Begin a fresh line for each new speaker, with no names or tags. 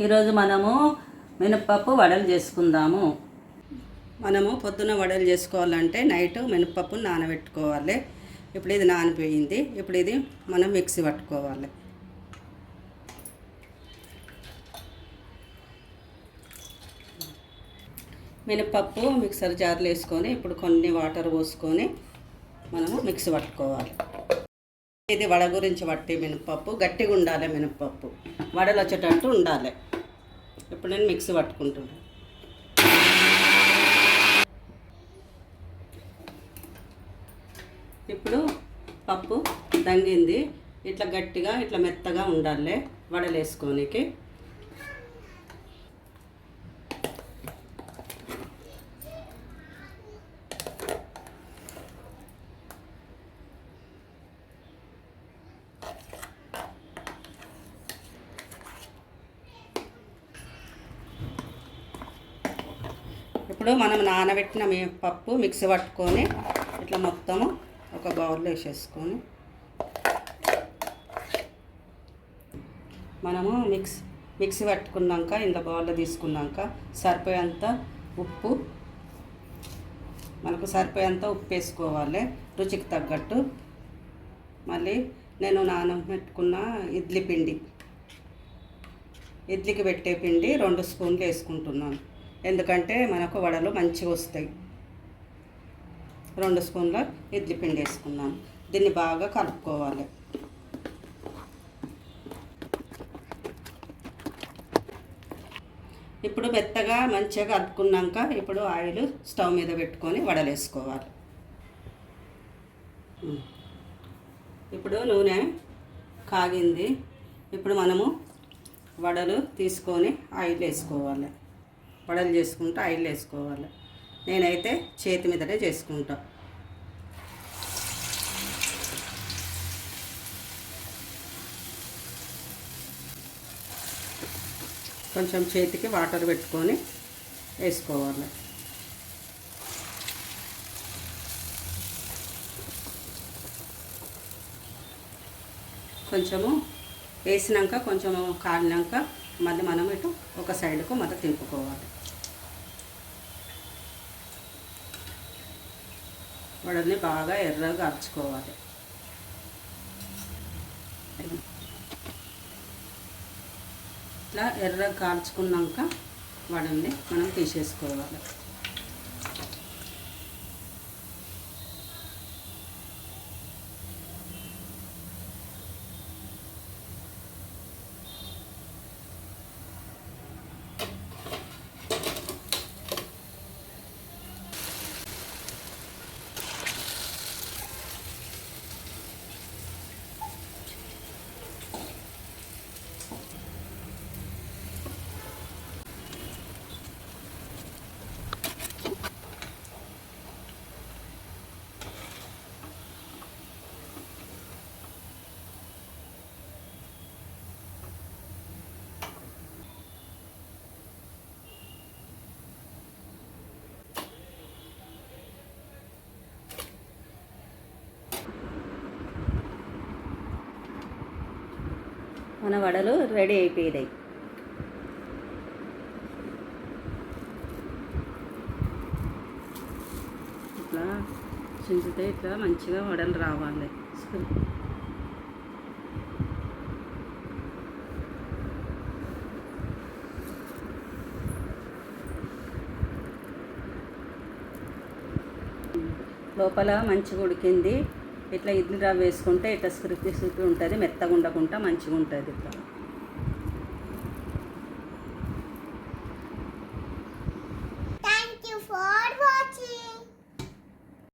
ఈరోజు మనము మినప్పప్పు వడలు చేసుకుందాము. మనము పొద్దున వడలు చేసుకోవాలంటే నైట్ మినప్పప్పు నానబెట్టుకోవాలి. ఇప్పుడు ఇది నానిపోయింది. ఇప్పుడు ఇది మనం మిక్సీ పట్టుకోవాలి. మినప్పప్పు మిక్సర్ జార్లో వేసుకొని ఇప్పుడు కొన్ని వాటర్ పోసుకొని మనము మిక్సీ పట్టుకోవాలి. ఇది వడ గురించి పట్టి మినప్పప్పు గట్టిగా ఉండాలి. మినప్పప్పు వడలు వచ్చేటట్టు ఉండాలి. ఇప్పుడు నేను మిక్సీ పట్టుకుంటున్నాను. ఇప్పుడు పప్పు దంగింది. ఇట్లా గట్టిగా ఇట్లా మెత్తగా ఉండాలి వడలు వేసుకోనికి. ఇప్పుడు మనం నానబెట్టిన పప్పు మిక్సీ పట్టుకొని ఇట్లా మొత్తము ఒక బౌల్లో వేసేసుకొని మనము మిక్సీ పట్టుకున్నాక ఇంత బౌల్లో తీసుకున్నాక సరిపోయేంత ఉప్పు, మనకు సరిపోయేంత ఉప్పు వేసుకోవాలి రుచికి తగ్గట్టు. మళ్ళీ నేను నానబెట్టుకున్న ఇడ్లీకి పెట్టే పిండి 2 స్పూన్లు వేసుకుంటున్నాను. ఎందుకంటే మనకు వడలు మంచిగా వస్తాయి. 2 స్పూన్ల ఇడ్లీ పిండి వేసుకున్నాను. దీన్ని బాగా కలుపుకోవాలి. ఇప్పుడు మెత్తగా మంచిగా కలుపుకున్నాక ఇప్పుడు ఆయిల్ స్టవ్ మీద పెట్టుకొని వడలు వేసుకోవాలి. ఇప్పుడు నూనె కాగింది. ఇప్పుడు మనము వడలు తీసుకొని ఆయిల్ వేసుకోవాలి. వడలు చేసుకుంటూ ఆయిల్ వేసుకోవాలి. నేనైతే చేతి మీదనే చేసుకుంటా. కొంచెం చేతికి వాటర్ పెట్టుకొని వేసుకోవాలి. కొంచెము వేసినాక కొంచెము కాలినాక మళ్ళీ మనం ఇటు ఒక సైడ్కు మళ్ళీ తింపుకోవాలి. వడల్ని బాగా ఎర్రగా కాల్చుకోవాలి. ఇట్లా ఎర్రగా కాల్చుకున్నాక వడల్ని మనం తీసేసుకోవాలి. మన వడలు రెడీ అయిపోయాయి. ఇట్లా చించితే ఇట్లా మంచిగా వడలు రావాలి. లోపల మంచిగా ఉడికింది. ఇట్లా ఇడ్లీ రవ్వ వేసుకుంటే ఇట్లా స్క్రిప్పి ఉంటుంది. మెత్తగా ఉండకుండా మంచిగా ఉంటుంది. ఇట్లా